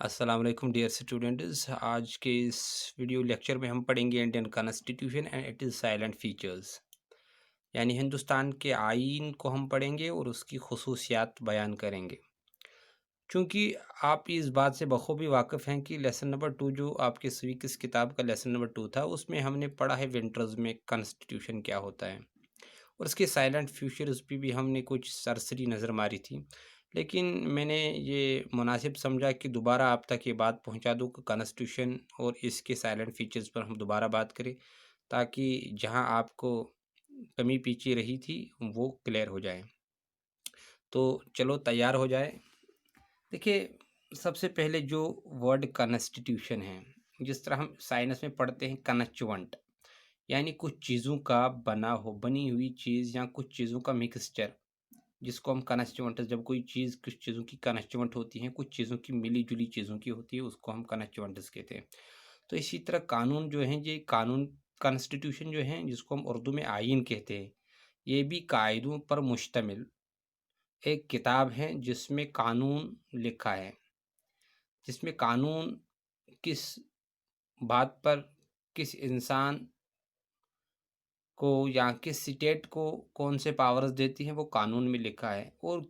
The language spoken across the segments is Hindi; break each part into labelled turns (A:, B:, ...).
A: अस्सलाम वालेकुम डियर स्टूडेंट्स। आज के इस वीडियो लेक्चर में हम पढ़ेंगे Indian constitution and it is salient features. यानी हिंदुस्तान के आईन को हम पढ़ेंगे और उसकी खुसूसियात बयान करेंगे। चूँकि आप इस बात से बखूबी वाकिफ़ हैं कि लेसन नंबर 2 जो आपके सिविक्स किताब का लेसन नंबर 2 था, उसमें हमने पढ़ा है विंटर्स में कॉन्स्टिट्यूशन क्या होता है और उसके साइलेंट फ्यूचर्स पे भी हमने कुछ सरसरी नज़र मारी थी। लेकिन मैंने ये मुनासिब समझा कि दोबारा आप तक ये बात पहुंचा दूं कि कॉन्स्टिट्यूशन और इसके साइलेंट फीचर्स पर हम दोबारा बात करें, ताकि जहां आपको कमी पीछे रही थी वो क्लियर हो जाए। तो चलो तैयार हो जाए। देखिए, सबसे पहले जो वर्ड कॉन्स्टिट्यूशन है, जिस तरह हम साइंस में पढ़ते हैं कॉन्स्टिट्यूएंट, यानी कुछ चीज़ों का बनी हुई चीज़ या कुछ चीज़ों का मिक्सचर, जिसको हम कॉन्स्टिट्यूएंट, जब कोई चीज़ कुछ चीज़ों की कॉन्स्टिट्यूएंट होती है, कुछ चीज़ों की मिली-जुली चीज़ों की होती है, उसको हम कॉन्स्टिट्यूएंट्स कहते हैं। तो इसी तरह कानून जो हैं, ये कानून कॉन्स्टिट्यूशन जो है, जिसको हम उर्दू में आईन कहते हैं, ये भी कायदों पर मुश्तमिल एक किताब है जिसमें कानून लिखा है। जिसमें कानून किस बात पर, किस इंसान को या किस स्टेट को कौन से पावर्स देती है, वो कानून में लिखा है। और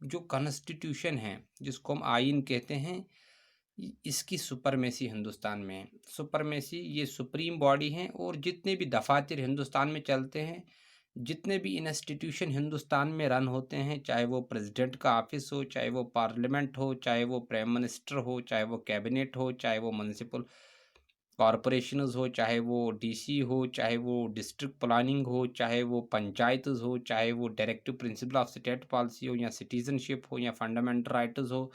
A: जो कॉन्स्टिट्यूशन है, जिसको हम आइन कहते हैं, इसकी सुपरमेसी हिंदुस्तान में है। सुपरमेसी, ये सुप्रीम बॉडी है और जितने भी दफातर हिंदुस्तान में चलते हैं, जितने भी इंस्टीट्यूशन हिंदुस्तान में रन होते हैं, चाहे वो प्रेसिडेंट का ऑफिस हो, चाहे वो पार्लियामेंट हो, चाहे वो प्राइम मिनिस्टर हो, चाहे वो कैबिनेट हो, चाहे वो म्यूनसिपल कॉरपोरेशंस हो, चाहे वो डीसी हो, चाहे वो डिस्ट्रिक्ट प्लानिंग हो, चाहे वो पंचायत हो, चाहे वो directive principle of state policy हो, या सिटीजनशिप हो, या फंडामेंटल राइट्स हो,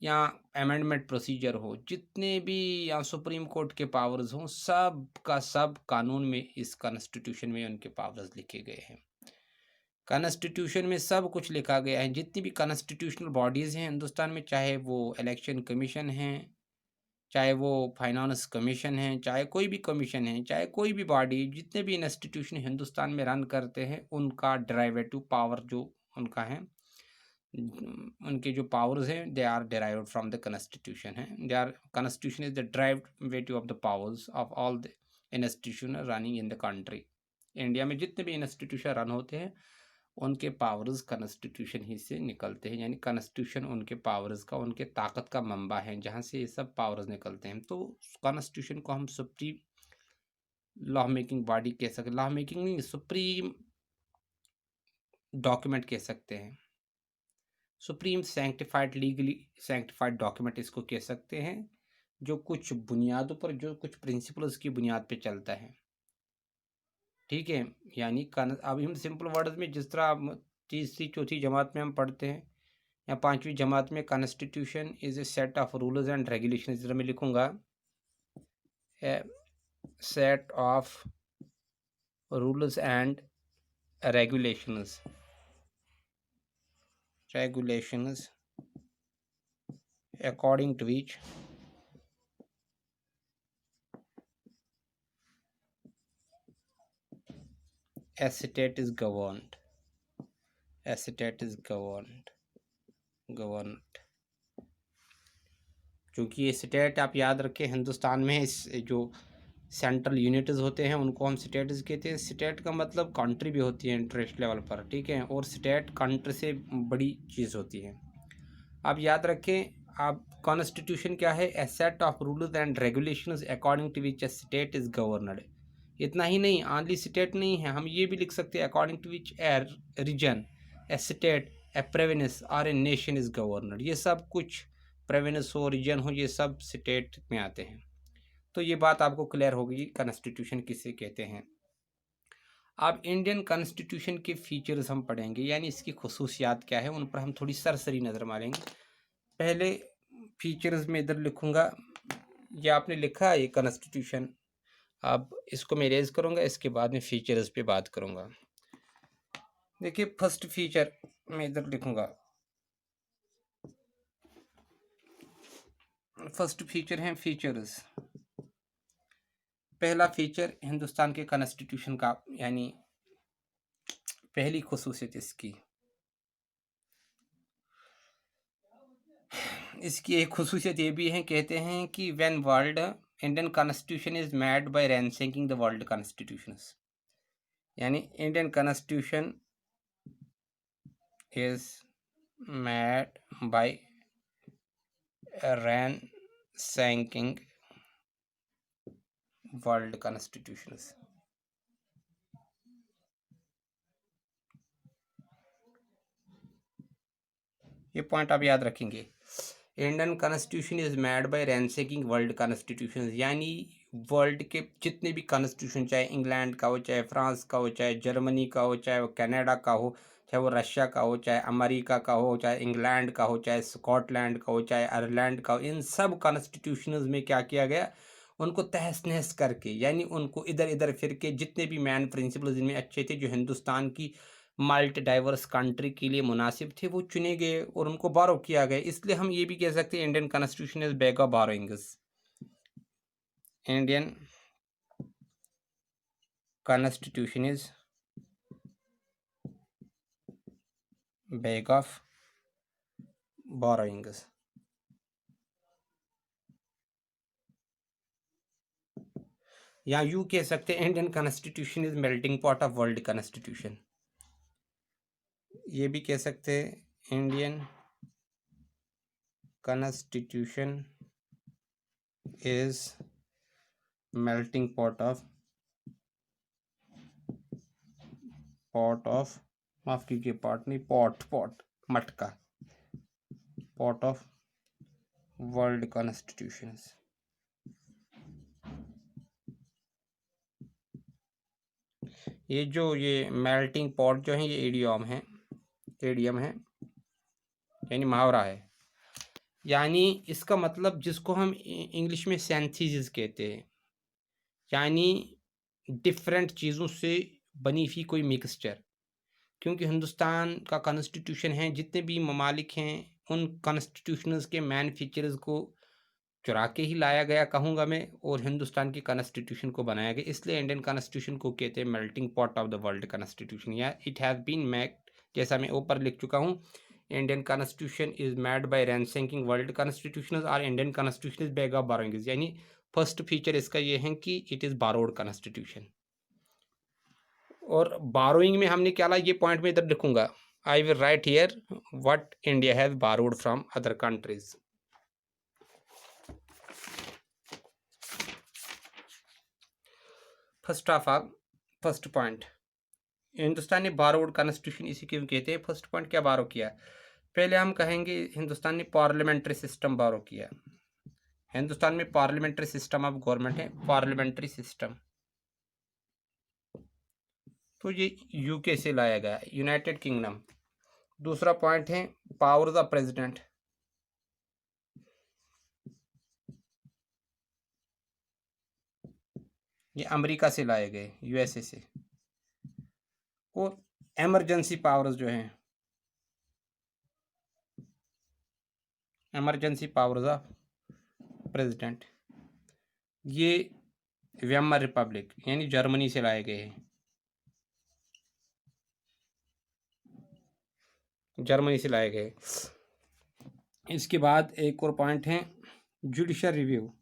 A: या अमेंडमेंट प्रोसीजर हो, जितने भी या सुप्रीम कोर्ट के पावर्स हों, सब का सब कानून में, इस कॉन्स्टिट्यूशन में उनके पावर्स लिखे गए हैं। कॉन्स्टिट्यूशन में सब कुछ लिखा गया है। जितनी भी कॉन्स्टिट्यूशनल बॉडीज़ हैं हिंदुस्तान में, चाहे वो इलेक्शन कमीशन है, चाहे वो फाइनेंस कमीशन है, चाहे कोई भी कमीशन है, चाहे कोई भी बॉडी, जितने भी इंस्टीट्यूशन हिंदुस्तान में रन करते हैं, उनका डेरिवेटिव पावर जो उनका है, उनके जो पावर्स हैं, they are derived from the constitution है। They are constitution is the derivative of the powers of all the institution running in the country. India में जितने भी इंस्टीट्यूशन रन होते हैं, उनके पावर्स कॉन्स्टिट्यूशन ही से निकलते हैं। यानी कॉन्स्टिट्यूशन उनके पावर्स का, उनके ताकत का मंबा है, जहाँ से ये सब पावर्स निकलते हैं। तो कॉन्स्टिट्यूशन को हम सुप्रीम लॉ मेकिंग बॉडी कह सकते, लॉ मेकिंग नहीं, सुप्रीम डॉक्यूमेंट कह सकते हैं। Supreme sanctified, legally sanctified document इसको कह सकते हैं, जो कुछ बुनियादों पर, जो कुछ प्रिंसिपल्स की बुनियाद पे चलता है। ठीक है। यानी अभी हम सिंपल वर्ड्स में, जिस तरह हम तीसरी चौथी जमात में हम पढ़ते हैं, या पांचवी जमात में, constitution is a set of rules and regulation, इस तरह मैं लिखूंगा, a set of rules and regulations, regulations according to which a state is governed, a state is governed। क्योंकि ये स्टेट, आप याद रखें, हिंदुस्तान में इस जो सेंट्रल यूनिट्स होते हैं, उनको हम स्टेट्स कहते हैं। स्टेट का मतलब कंट्री भी होती है इंटरेस्ट लेवल पर, ठीक है, और स्टेट कंट्री से बड़ी चीज़ होती है। आप याद रखें, आप कॉन्स्टिट्यूशन क्या है, a set of rules and regulations according to which a state is governed. इतना ही नहीं, ओनली स्टेट नहीं है, हम ये भी लिख सकते हैं according to which a region, a state, a province और ए नेशन इज गवर्नड। ये सब कुछ, प्रोविंस हो, रीजन हो, ये सब स्टेट में आते हैं। तो ये बात आपको क्लियर होगी कॉन्स्टिट्यूशन किसे कहते हैं। अब इंडियन कॉन्स्टिट्यूशन के फीचर्स हम पढ़ेंगे, यानी इसकी खुसूसियात क्या है, उन पर हम थोड़ी सरसरी नज़र मारेंगे। पहले फीचर्स में इधर लिखूंगा, ये आपने लिखा है ये कॉन्स्टिट्यूशन। अब इसको मैं इरेज करूंगा, इसके बाद में फीचर्स पे बात करूंगा। देखिए, फर्स्ट फीचर मैं इधर लिखूंगा, फर्स्ट फीचर है फीचर्स। पहला फीचर हिंदुस्तान के कॉन्स्टिट्यूशन का, यानी पहली खुसूसियत इसकी, इसकी एक खुसूसियत ये भी है, कहते हैं कि when world Indian constitution is made by ranking the world constitutions, यानी Indian constitution is made by ranking world constitutions. ये पॉइंट आप याद रखेंगे। Indian constitution is made by ranking world constitution, यानी वर्ल्ड के जितने भी कॉन्स्टिट्यूशन, चाहे इंग्लैंड का हो, चाहे फ्रांस का हो, चाहे जर्मनी का हो, चाहे वो कनाडा का हो, चाहे वो रशिया का हो, चाहे अमेरिका का हो, चाहे इंग्लैंड का हो, चाहे स्कॉटलैंड का हो, चाहे आयरलैंड का हो, इन सब कॉन्स्टिट्यूशंस में क्या किया गया, उनको तहस नहस करके, यानी उनको इधर इधर फिर के जितने भी मैन प्रिंसिपल्स इनमें अच्छे थे, जो हिंदुस्तान की मल्टी डाइवर्स कंट्री के लिए मुनासिब थे, वो चुने गए और उनको बारो किया गया। इसलिए हम ये भी कह सकते हैं Indian constitution is bag of borrowings. Indian constitution is bag of borrowings. या यूं कह सकते हैं Indian constitution is melting pot of world constitution. ये भी कह सकते हैं Indian constitution is melting pot of माफ कीजिए, पॉट नहीं, पॉट मटका, पॉट ऑफ वर्ल्ड कॉन्स्टिट्यूशंस। ये मेल्टिंग पॉट जो है, ये एडियम है, यानी मुहावरा है। यानी इसका मतलब जिसको हम इंग्लिश में सिंथेसिस कहते हैं, यानी डिफरेंट चीज़ों से बनी हुई कोई मिक्सचर। क्योंकि हिंदुस्तान का कॉन्स्टिट्यूशन है, जितने भी ममालिक हैं उन कॉन्स्टिट्यूशंस के मैन फीचर्स को चुरा के ही लाया गया कहूँगा मैं, और हिंदुस्तान की कॉन्स्टिट्यूशन को बनाया गया। इसलिए इंडियन कॉन्स्टिट्यूशन को कहते हैं melting pot of the world constitution, या इट हैज़ बीन मेड, जैसा मैं ऊपर लिख चुका हूँ, Indian constitution is made by ranking world constitution, और Indian constitution is bag of borrowings. यानी फर्स्ट फीचर इसका ये है कि इट इज़ बारोड कॉन्स्टिट्यूशन। और बारोइंग में हमने क्या ला, ये पॉइंट में इधर लिखूंगा, I will write here what India has borrowed from other countries. First point, Hindustan ने बारोड कॉन्स्टिट्यूशन इसी क्यों कहते हैं। फर्स्ट पॉइंट क्या बारो किया, पहले हम कहेंगे हिंदुस्तान ने पार्लियामेंट्री सिस्टम बारो किया। हिंदुस्तान में पार्लियामेंट्री सिस्टम ऑफ गवर्नमेंट है, पार्लियामेंट्री सिस्टम, तो ये यूके से लाया गया, यूनाइटेड किंगडम। दूसरा पॉइंट है पावर्स ऑफ प्रेसिडेंट, ये अमेरिका से लाए गए, यूएसए से। और एमरजेंसी पावर्स जो हैं, एमरजेंसी पावर्स ऑफ प्रेसिडेंट, ये वेमर रिपब्लिक यानी जर्मनी से लाए गए हैं, जर्मनी से लाए गए। इसके बाद एक और पॉइंट है जुडिशियल रिव्यू,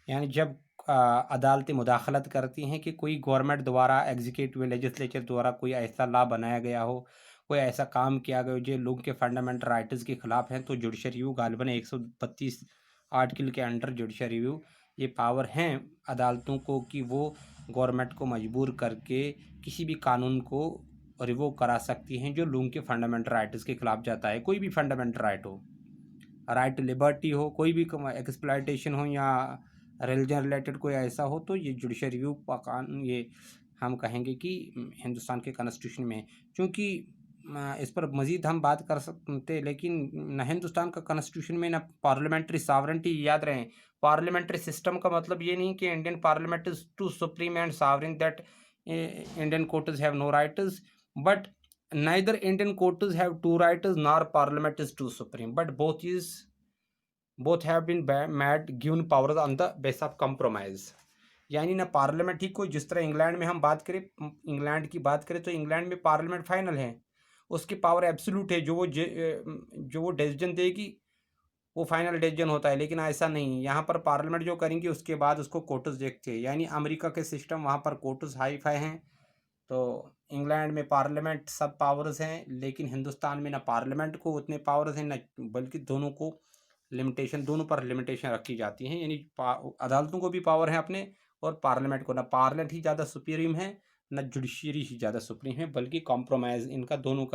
A: यानी जब अदालतें मुदाखलत करती हैं कि कोई गवर्नमेंट द्वारा, एग्जीक्यूटिव लेजिस्लेचर द्वारा कोई ऐसा लॉ बनाया गया हो, कोई ऐसा काम किया गया हो जो लोगों के फंडामेंटल राइट्स के खिलाफ हैं, तो जुडिशियल रिव्यू गालिबन 132 आर्टिकल के अंडर जुडिशियल रिव्यू ये पावर हैं अदालतों को कि वो गवर्नमेंट को मजबूर करके किसी भी कानून को रिवोक करा सकती हैं जो लोगों के फंडामेंटल राइट्स के खिलाफ जाता है। कोई भी फंडामेंटल राइट हो, राइट टू लिबर्टी हो, कोई भी एक्सप्लॉयटेशन हो, या रिलीजन रिलेटेड कोई ऐसा हो, तो ये जुडिशियल रिव्यू का कानून ये हम कहेंगे कि हिंदुस्तान के कॉन्स्टिट्यूशन में, क्योंकि इस पर मज़ीद हम बात कर सकते, लेकिन न हिंदुस्तान का कॉन्स्टिट्यूशन में न पार्लियामेंट्री सॉवरेंटी, याद रहे पार्लियामेंट्री सिस्टम का मतलब ये नहीं कि Indian parliament is too supreme and sovereign that Indian courts have no rights, but neither Indian courts have two rights nor parliament is too supreme, but both have been made given powers on the basis of compromise। यानी ना पार्लियामेंट ही कोई, जिस तरह इंग्लैंड में हम बात करें, इंग्लैंड की बात करें तो इंग्लैंड में पार्लियामेंट फाइनल है, उसकी पावर एब्सोल्यूट है, जो वो डिसीजन देगी वो फाइनल डिसीजन होता है। लेकिन ऐसा नहीं है, यहाँ पर पार्लियामेंट जो करेंगी उसके बाद उसको कोर्ट्स देखते हैं। यानी अमेरिका के सिस्टम, वहाँ पर कोर्ट्स हाई फाई हैं, तो इंग्लैंड में पार्लियामेंट सब पावर्स हैं, लेकिन हिंदुस्तान में ना पार्लियामेंट को उतने पावर्स हैं, न बल्कि दोनों को लिमिटेशन, दोनों पर लिमिटेशन रखी जाती हैं। यानी अदालतों को भी पावर है अपने, और पार्लियामेंट को, ना पार्लियामेंट ही ज़्यादा सुप्रीम है, ना जुडिशरी ही ज़्यादा सुप्रीम है, बल्कि कॉम्प्रोमाइज़ इनका दोनों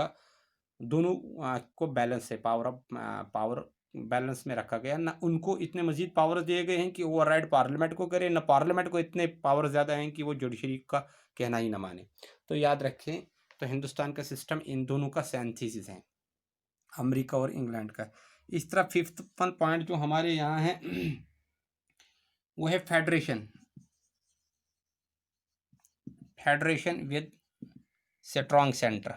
A: को बैलेंस है, पावर बैलेंस में रखा गया। ना उनको इतने मजीद पावर दिए गए हैं कि ओवरराइड पार्लियामेंट को करे, ना पार्लियामेंट को इतने पावर ज़्यादा हैं कि वो जुडिशरी का कहना ही ना माने। तो याद रखें, तो हिंदुस्तान का सिस्टम इन दोनों का सिंथेसिस है, अमेरिका और इंग्लैंड का। इस तरह फिफ्थ पॉइंट जो हमारे यहाँ है वो है फेडरेशन विद स्ट्रॉन्ग सेंटर।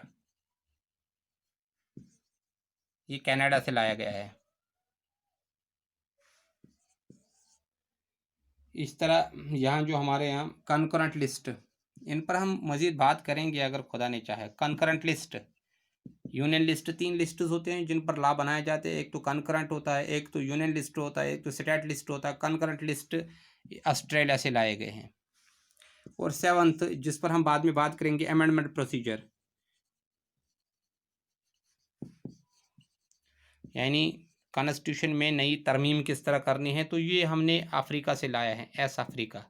A: ये कनाडा से लाया गया है। इस तरह यहाँ जो हमारे यहाँ कनकरेंट लिस्ट, इन पर हम मज़ीद बात करेंगे अगर खुदा ने चाहे। Concurrent list, union list, 3 list होते हैं जिन पर लॉ बनाए जाते हैं। एक तो कनकरेंट होता है, एक तो यूनियन लिस्ट होता है, एक तो स्टेट लिस्ट होता है। कनकरेंट लिस्ट ऑस्ट्रेलिया से लाए गए हैं। और 7th, जिस पर हम बाद में बात करेंगे, अमेंडमेंट प्रोसीजर, यानी कॉन्स्टिट्यूशन में नई तरमीम किस तरह करनी है, तो ये हमने अफ्रीका से लाया है, एस अफ्रीका।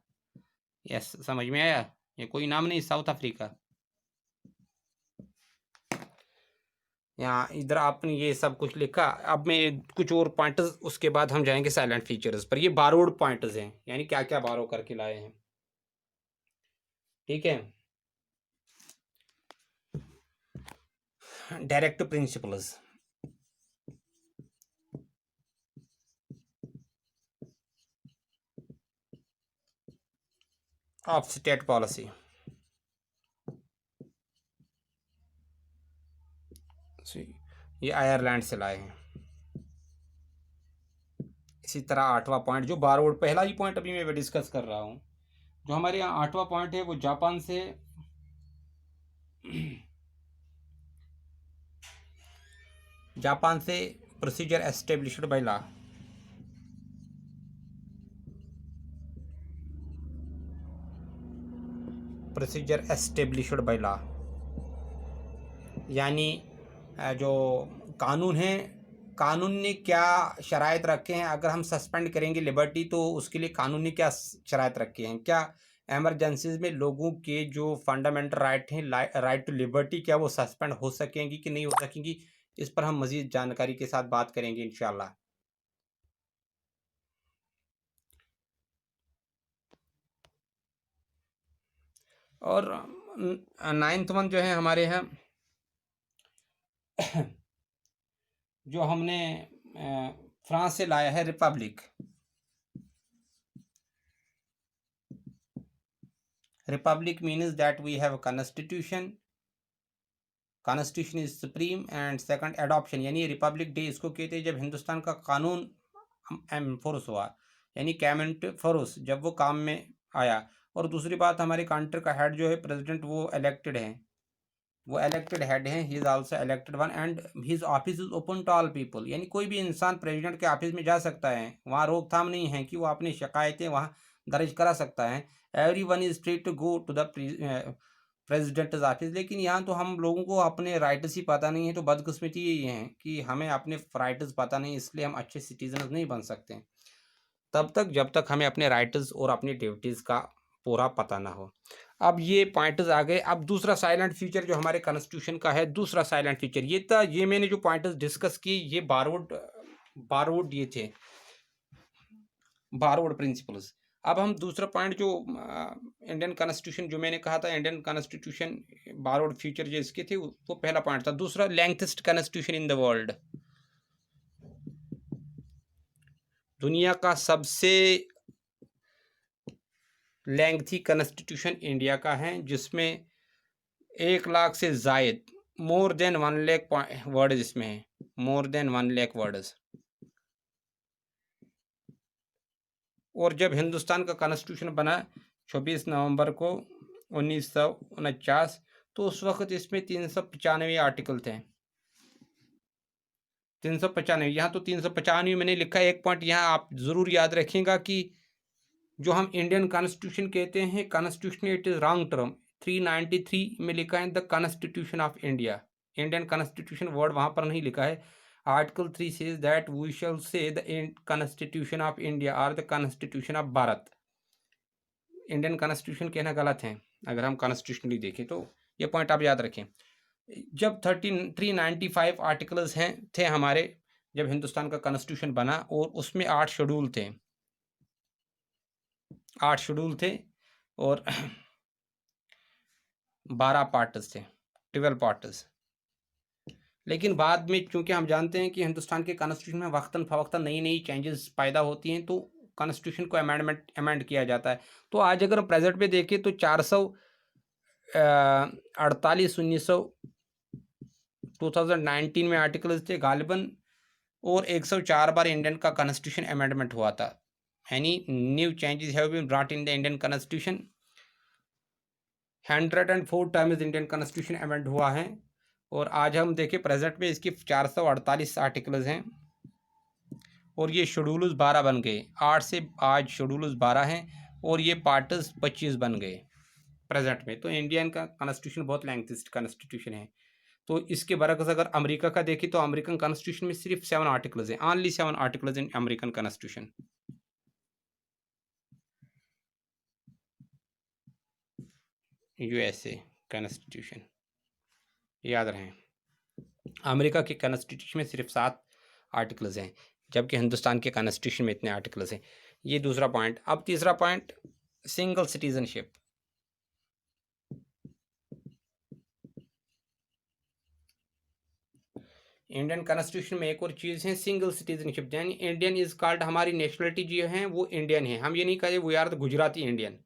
A: यस, समझ में आया? ये कोई नाम नहीं, साउथ अफ्रीका। यहाँ इधर आपने ये सब कुछ लिखा। अब मैं कुछ और पॉइंट्स, उसके बाद हम जाएंगे साइलेंट फीचर्स पर। ये बारोड पॉइंट्स हैं, यानी क्या क्या बारो करके लाए हैं, ठीक है। Direct principles, of state policy, ये आयरलैंड से लाए हैं। इसी तरह 8वां पॉइंट जो बारोड, पहला ही पॉइंट अभी मैं डिस्कस कर रहा हूँ, जो हमारे यहाँ 8वां पॉइंट है वो जापान से procedure established by law, procedure established by law, यानी जो कानून है, कानून ने क्या शराइत रखे हैं। अगर हम सस्पेंड करेंगे लिबर्टी, तो उसके लिए कानून ने क्या शराइत रखे हैं, क्या एमरजेंसीज में लोगों के जो फंडामेंटल राइट हैं, राइट टू लिबर्टी, क्या वो सस्पेंड हो सकेंगी कि नहीं हो सकेंगी, इस पर हम मज़ीद जानकारी के साथ बात करेंगे इंशाल्लाह। और 9th वन जो है हमारे यहाँ जो हमने फ्रांस से लाया है, republic. Republic means that we have constitution, constitution is supreme, and second adoption, यानी रिपब्लिक डे इसको कहते हैं जब हिंदुस्तान का कानून एनफोर्स हुआ, यानी कैबिनेट फोर्स जब वो काम में आया। और दूसरी बात, हमारे कंट्री का हेड जो है प्रेसिडेंट, वो इलेक्टेड है, वो इलेक्टेड हेड हैं, he is also elected one, and his office is open to all people, यानी कोई भी इंसान प्रेसिडेंट के ऑफिस में जा सकता है, वहाँ रोकथाम नहीं है कि वो अपनी शिकायतें वहाँ दर्ज करा सकता है। Every one is free to go to the president office. लेकिन यहाँ तो हम लोगों को अपने राइट्स ही पता नहीं है, तो बदकिस्मती यही है कि हमें अपने राइट्स पता नहीं, इसलिए हम अच्छे सिटीजन नहीं बन सकते तब तक जब तक हमें अपने राइट्स और अपनी ड्यूटीज़ का पूरा पता ना हो। अब ये पॉइंट्स आ गए। अब दूसरा साइलेंट फीचर जो हमारे कॉन्स्टिट्यूशन का है, दूसरा साइलेंट फीचर ये था, ये मैंने जो पॉइंट्स डिस्कस किए, ये बारोड ये थे, बारोड प्रिंसिपल्स। अब हम दूसरा पॉइंट जो इंडियन कॉन्स्टिट्यूशन, जो मैंने कहा था इंडियन कॉन्स्टिट्यूशन बारोड फीचर जो इसके थे, वो पहला पॉइंट था। दूसरा, लेंथेस्ट कॉन्स्टिट्यूशन इन द वर्ल्ड, दुनिया का सबसे लेंथी कॉन्स्टिट्यूशन इंडिया का है, जिसमें 1 लाख से जायद, मोर देन 1 लाख वर्ड इसमें है, मोर देन 1 लाख वर्ड्स। और जब हिंदुस्तान का कॉन्स्टिट्यूशन बना 26 नवंबर को 1949, तो उस वक्त इसमें 395 आर्टिकल थे। 395, यहाँ तो 395 मैंने लिखा है। एक पॉइंट यहाँ आप ज़रूर याद रखिएगा कि जो हम इंडियन कॉन्स्टिट्यूशन कहते हैं, constitution it is wrong term. 393 में लिखा है the constitution of India. Indian constitution word वहाँ पर नहीं लिखा है। Article 3 says that we shall say the constitution of India और the constitution of Bharat. Indian constitution कहना गलत है अगर हम कॉन्स्टिट्यूशनली देखें तो। ये पॉइंट आप याद रखें। जब 395 आर्टिकल्स हैं थे हमारे, जब हिंदुस्तान का कॉन्स्टिट्यूशन बना, और उसमें 8 शेड्यूल थे, 8 शेड्यूल थे और 12 पार्ट्स थे, 12 पार्ट्स। लेकिन बाद में चूंकि हम जानते हैं कि हिंदुस्तान के कॉन्स्टिट्यूशन में वक्तन फवक्तन नई नई चेंजेस पैदा होती हैं, तो कॉन्स्टिट्यूशन को अमेंड किया जाता है। तो आज अगर प्रेजेंट में देखें तो 448 2019 में आर्टिकल्स थे गालिबन, और 104 बार इंडियन का कॉन्स्टिट्यूशन अमेंडमेंट हुआ था। यानी new changes have been brought in the Indian constitution. 104 times Indian constitution amend हुआ है। और आज हम देखें प्रेजेंट में इसकी 448 आर्टिकल्स हैं, और ये शेड्यूल्स 12 बन गए। 8 से आज शेड्यूल्स 12 हैं, और ये पार्ट्स 25 बन गए प्रेजेंट में। तो इंडियन का कॉन्स्टिट्यूशन बहुत लेंथीस्ट कॉन्स्टिट्यूशन है। तो इसके बरक्स अगर अमेरिका का देखें तो अमेरिकन कॉन्स्टिट्यूशन में सिर्फ 7 आर्टिकल्स हैं, only 7 articles in American constitution. USA constitution याद रहें, अमेरिका के कॉन्स्टिट्यूशन में सिर्फ 7 आर्टिकल्स हैं, जबकि हिंदुस्तान के कॉन्स्टिट्यूशन में इतने आर्टिकल्स हैं। ये दूसरा पॉइंट। अब तीसरा point, single citizenship. Indian constitution में एक और चीज़ है सिंगल सिटीजनशिप, यानी इंडियन इज कॉल्ड, हमारी नेशनलिटी जो है वो इंडियन है। हम ये नहीं कहें we are the Gujarati Indian.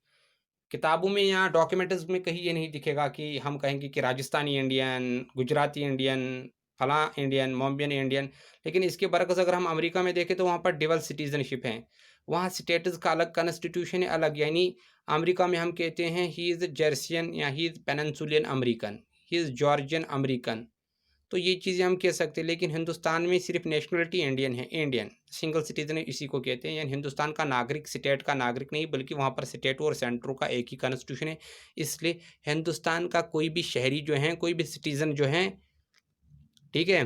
A: किताबों में या डॉक्यूमेंट्स में कहीं ये नहीं दिखेगा कि हम कहेंगे कि राजस्थानी इंडियन, गुजराती इंडियन, फलां इंडियन, मोम्बियन इंडियन। लेकिन इसके बरक्स अगर हम अमेरिका में देखें तो वहाँ पर डबल सिटीजनशिप है, वहाँ स्टेटस का अलग, कॉन्स्टिट्यूशन है अलग। यानी अमेरिका में हम कहते हैं ही इज़ जर्सियन या he is Peninsulian American, he is Georgian American. तो ये चीज़ें हम कह सकते हैं। लेकिन हिंदुस्तान में सिर्फ नेशनलिटी इंडियन है, इंडियन सिंगल सिटीजन इसी को कहते हैं। यानी हिंदुस्तान का नागरिक स्टेट का नागरिक नहीं, बल्कि वहाँ पर स्टेट और सेंटर का एक ही कॉन्स्टिट्यूशन है। इसलिए हिंदुस्तान का कोई भी शहरी जो है, कोई भी सिटीज़न जो है, ठीक है,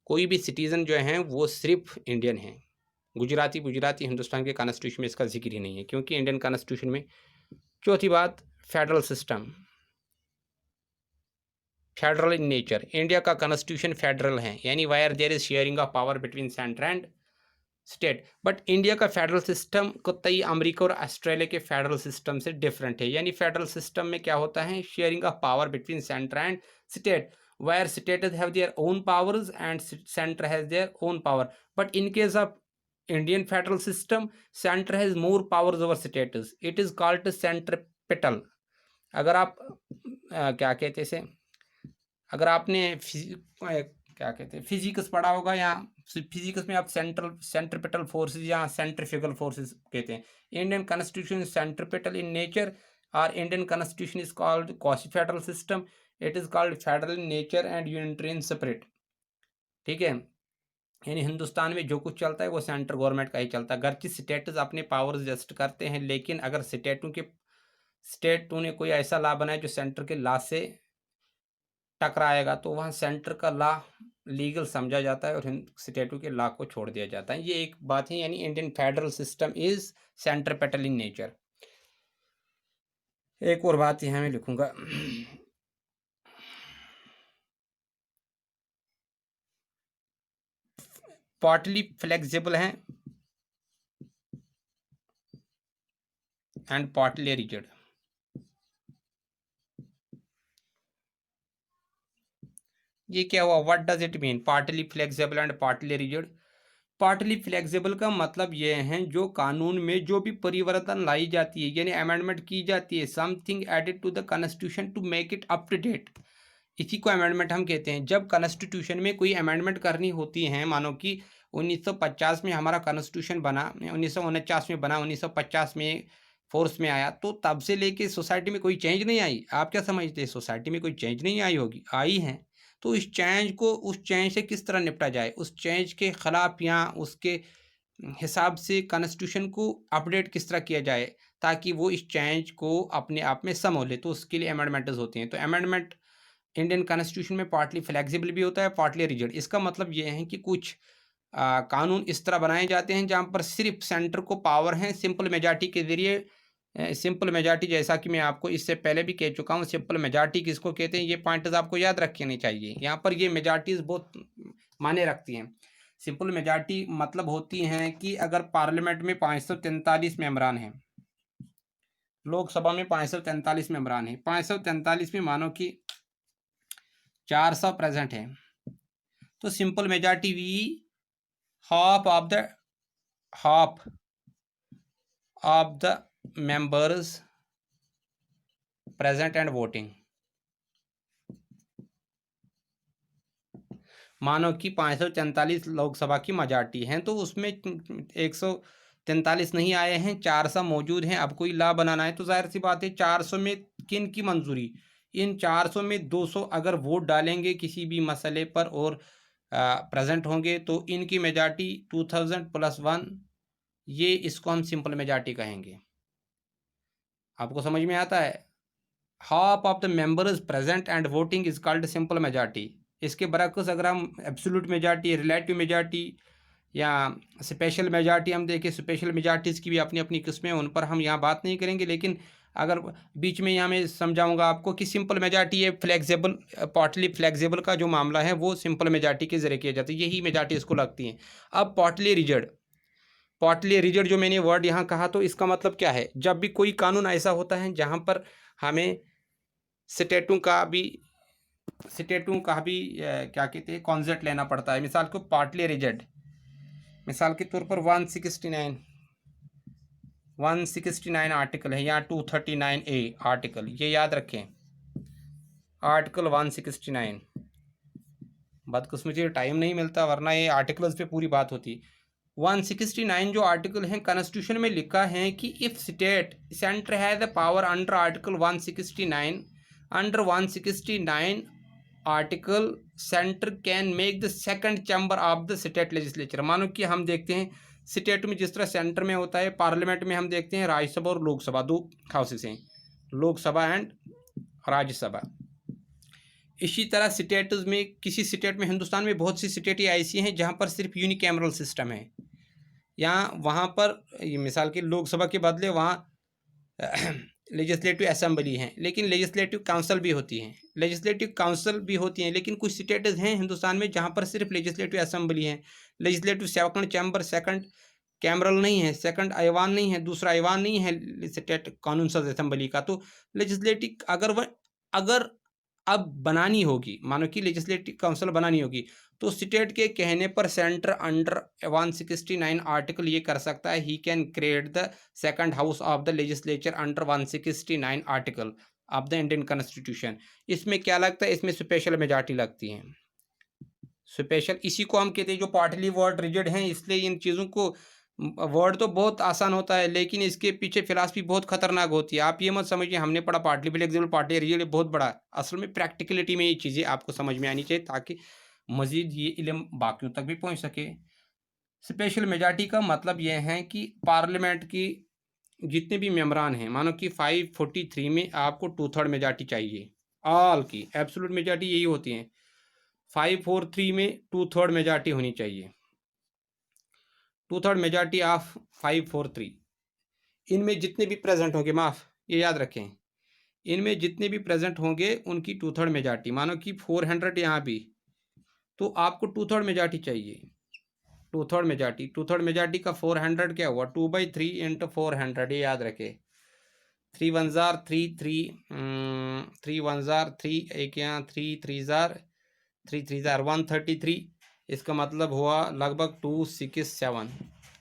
A: कोई भी सिटीज़न जो है वो सिर्फ इंडियन है। गुजराती हिंदुस्तान के कॉन्स्टिट्यूशन में इसका जिक्र ही नहीं है, क्योंकि इंडियन कॉन्स्टिट्यूशन में। चौथी बात, federal system, federal in nature. India का कॉन्स्टिट्यूशन फेडरल है, यानी where there is sharing of power between centre and state. But India का फेडरल सिस्टम कतई अमेरिका और ऑस्ट्रेलिया के फेडरल सिस्टम से डिफरेंट है। यानी फेडरल सिस्टम में क्या होता है, sharing of power between centre and state, where states have their own powers and centre has their own power. But in case of Indian federal system, centre has more powers over states, it is called centripetal. अगर आप क्या कहते हैं, अगर आपने क्या कहते हैं फिजिक्स पढ़ा होगा, या फिजिक्स में आप सेंट्रिपेटल फोर्सेस या सेंट्रीफ्यूगल फोर्सेस कहते हैं। Indian constitution centripetal in nature, और Indian constitution is called quasi federal system, it is called federal in nature and unitary in spirit. ठीक है, यानी हिंदुस्तान में जो कुछ चलता है वो सेंट्रल गवर्नमेंट का ही चलता है। गर्ची स्टेट्स अपने पावर्स जस्ट करते हैं, लेकिन अगर स्टेटों ने कोई ऐसा लॉ बनाया जो सेंटर के लॉ से टकराएगा, तो वहाँ सेंटर का लॉ लीगल समझा जाता है और स्टेटों के लॉ को छोड़ दिया जाता है। ये एक बात है, यानी Indian federal system is centripetal in nature. एक और बात यहाँ मैं लिखूंगा, पार्टली फ्लेक्सिबल है एंड पार्टली रिजिड। ये क्या हुआ, what does it mean, partly flexible and partly rigid. Partly flexible का मतलब ये है जो कानून में जो भी परिवर्तन लाई जाती है, यानी अमेंडमेंट की जाती है, something added to the constitution to make it up to date, इसी को अमेंडमेंट हम कहते हैं। जब कॉन्स्टिट्यूशन में कोई अमेंडमेंट करनी होती है, मानो कि 1950 में हमारा कॉन्स्टिट्यूशन बना, 1949 में बना, 1950 में फोर्स में आया, तो तब से लेके सोसाइटी में कोई चेंज नहीं आई। आप क्या समझते हैं, सोसाइटी में कोई चेंज नहीं आई होगी? आई है। तो इस चेंज को, उस चेंज से किस तरह निपटा जाए, उस चेंज के खिलाफ या उसके हिसाब से कॉन्स्टिट्यूशन को अपडेट किस तरह किया जाए ताकि वो इस चेंज को अपने आप में सम हो ले, तो उसके लिए अमेंडमेंट्स होती हैं। तो अमेंडमेंट इंडियन कॉन्स्टिट्यूशन में पार्टली फ्लेक्सिबल भी होता है, पार्टली रिजिड। इसका मतलब ये है कि कुछ कानून इस तरह बनाए जाते हैं जहाँ पर सिर्फ सेंटर को पावर है सिंपल मेजॉरिटी के जरिए। सिंपल मेजॉरिटी, जैसा कि मैं आपको इससे पहले भी कह चुका हूँ, सिंपल मेजॉरिटी किसको कहते हैं, ये पॉइंट्स आपको याद रखने चाहिए। यहाँ पर ये मेजॉरिटीज बहुत मायने रखती हैं। सिंपल मेजॉरिटी मतलब होती हैं कि अगर पार्लियामेंट में 543 मेंबरान हैं, लोकसभा में 543 मेंबरान हैं, 543 में मानो कि 400 प्रेजेंट है, तो simple majority we half of the members present and voting। मानो कि 543 लोकसभा की मेजॉरिटी हैं, तो उसमें 143 नहीं आए हैं, 400 मौजूद हैं। अब कोई लॉ बनाना है तो जाहिर सी बात है 400 में किन की मंजूरी, इन 400 में 200 अगर वोट डालेंगे किसी भी मसले पर और प्रेजेंट होंगे तो इनकी मेजॉरिटी 2000+1, ये इसको हम सिंपल मेजॉरिटी कहेंगे। आपको समझ में आता है? Half of the members present and voting is called simple majority. इसके बरक्स अगर हम एब्सोल्यूट मेजॉरिटी, रिलेटिव मेजॉरिटी या स्पेशल मेजॉरिटी हम देखें, स्पेशल मेजॉरिटीज़ की भी अपनी अपनी किस्में, उन पर हम यहाँ बात नहीं करेंगे। लेकिन अगर बीच में यहाँ मैं समझाऊंगा आपको कि सिंपल मेजॉरिटी ये फ्लेक्सिबल, पार्टली फ्लेक्सिबल का जो मामला है वो सिंपल मेजॉरिटी के जरिए किया जाता है, यही मेजॉरिटी इसको लगती है। अब पार्टली रिजर्ड, पार्टली रिजर्ड जो मैंने वर्ड यहाँ कहा, तो इसका मतलब क्या है, जब भी कोई कानून ऐसा होता है जहाँ पर हमें स्टेटों का भी क्या कहते हैं, कॉन्सेप्ट लेना पड़ता है। मिसाल को पार्टली रिजर्ड, मिसाल के तौर पर 169 आर्टिकल है, या 239A आर्टिकल, ये याद रखें, आर्टिकल 169। बदकिस्मती टाइम नहीं मिलता, वरना ये आर्टिकल्स पे पूरी बात होती। 169 जो आर्टिकल है कॉन्स्टिट्यूशन में लिखा है कि if state centre has the power under article 169, under 169 article centre can make the second chamber of the state legislature. मानो कि हम देखते हैं स्टेट में जिस तरह सेंटर में होता है, पार्लियामेंट में हम देखते हैं राज्यसभा और लोकसभा, दो हाउसेस हैं, लोकसभा एंड राज्यसभा। इसी तरह स्टेट्स में, किसी स्टेट में, हिंदुस्तान में बहुत सी स्टेटें ऐसी हैं जहाँ पर सिर्फ यूनिकैमरल सिस्टम है, या वहाँ पर मिसाल के लोकसभा के बदले वहाँ लेजिस्लेटिव असेंबली हैं, लेकिन लेजिस्लेटिव काउंसिल भी होती हैं, लेकिन कुछ स्टेट्स हैं हिंदुस्तान में जहाँ पर सिर्फ लेजिस्लेटिव असेंबली है, legislative second chamber, second cameral नहीं है, सेकंड ऐवान नहीं है, दूसरा ऐवान नहीं है स्टेट कानून साज असेंबली का। तो लेजिस्लेटिव अगर अब बनानी होगी, मानो कि लेजिस्लेटिव काउंसिल बनानी होगी, तो स्टेट के कहने पर सेंटर अंडर 169 आर्टिकल ये कर सकता है, he can create the second house of the legislature under 169 article of the Indian constitution. इसमें क्या लगता है, इसमें स्पेशल मेजॉरिटी लगती है, स्पेशल, इसी को हम कहते हैं जो पार्टली वर्ड रिजिड हैं। इसलिए इन चीज़ों को, वर्ड तो बहुत आसान होता है लेकिन इसके पीछे फिलासफी बहुत खतरनाक होती है। आप ये मत समझिए हमने पढ़ा पार्टली फ्लेक्सिबल, पार्टली रिजिड, बहुत बड़ा, असल में प्रैक्टिकलिटी में ये चीज़ें आपको समझ में आनी चाहिए ताकि मज़ीद ये इल्म बाकियों तक भी पहुंच सके। स्पेशल मेजॉरिटी का मतलब यह है कि पार्लियामेंट की जितने भी मेंबरान हैं, मानो कि 543 में आपको 2/3 मेजॉरिटी चाहिए, ऑल की एब्सोल्यूट मेजॉरिटी यही होती है, 543 में 2/3 मेजॉरिटी होनी चाहिए, 2/3 मेजॉरिटी ऑफ 543। इनमें जितने भी प्रेजेंट होंगे, माफ़, ये याद रखें, इनमें जितने भी प्रेजेंट होंगे उनकी 2/3 मेजॉरिटी, मानो कि 400 यहाँ भी, तो आपको 2/3 मेजॉरिटी चाहिए, 2/3 मेजॉरिटी का 400 क्या हुआ, 2/3 इंटू 400, ये याद रखे, 3 1 जार 3 3 1 जार 3, एक यहाँ 3 3 जार 3 3 जार 133, इसका मतलब हुआ लगभग 267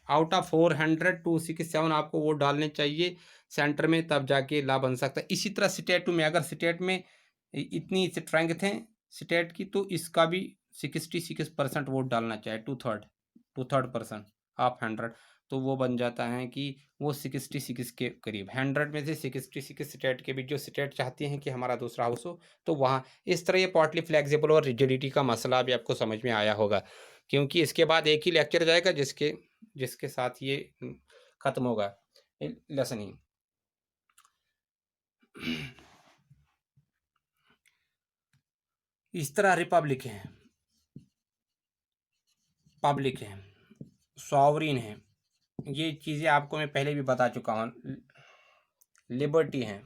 A: आउट ऑफ 400, 267 आपको वोट डालने चाहिए सेंटर में, तब जाके ला बन सकता है। इसी तरह स्टेट में, अगर स्टेट में इतनी स्ट्रेंथ है स्टेट की, तो इसका भी 66% वोट डालना चाहिए, 2/3% ऑफ 100। तो वो बन जाता है कि वो 66 के करीब, 100 में से 66 स्टेट के बीच जो स्टेट चाहती हैं कि हमारा दूसरा हाउस हो, तो वहाँ इस तरह ये पार्टली फ्लेक्सिबल और रिजिडिटी का मसला भी आपको समझ में आया होगा, क्योंकि इसके बाद एक ही लेक्चर जाएगा जिसके जिसके साथ ये खत्म होगा लेसन ही। इस तरह रिपब्लिक है, पब्लिक है, सॉवरिन है, ये चीज़ें आपको मैं पहले भी बता चुका हूँ। लिबर्टी है,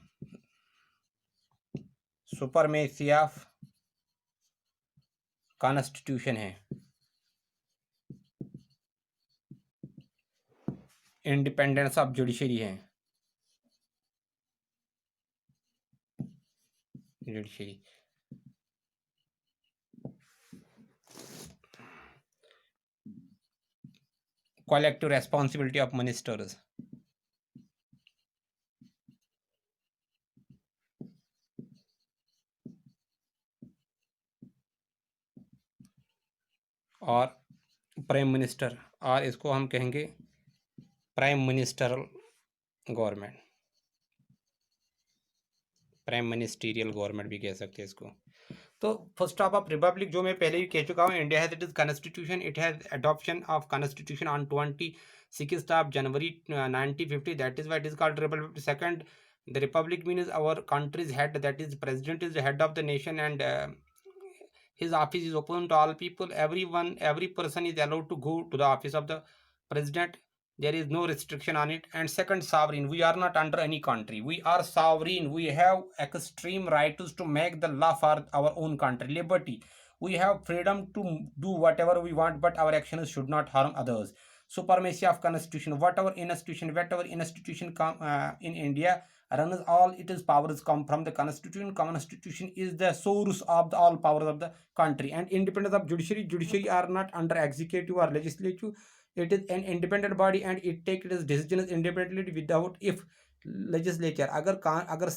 A: सुपरमेसी ऑफ कॉन्स्टिट्यूशन है, इंडिपेंडेंस ऑफ जुडिशरी है, judiciary, collective responsibility of ministers, और प्राइम मिनिस्टर, और इसको हम कहेंगे prime ministerial government, prime ministerial government भी कह सकते हैं इसको। तो फर्स्ट ऑफ रिपब्लिक जो मैं पहले ही कह चुका हूँ, India has it is constitution, it has adoption of constitution on 26th of January 1950, that is why it is called republic. Second, the republic means our country's head, that is president is the head of the nation, and his office is open to all people. Every person is allowed to go to the office of the president. There is no restriction on it. And second, sovereign, we are not under any country, we are sovereign, we have extreme rights to make the law for our own country. Liberty, we have freedom to do whatever we want, but our actions should not harm others. Supremacy of constitution, whatever institution come in India runs, all its powers come from the constitution. Constitution is the source of the all powers of the country. And independence of judiciary, judiciary are not under executive or legislative, it is an independent body and it takes its decisions independently without if legislature, अगर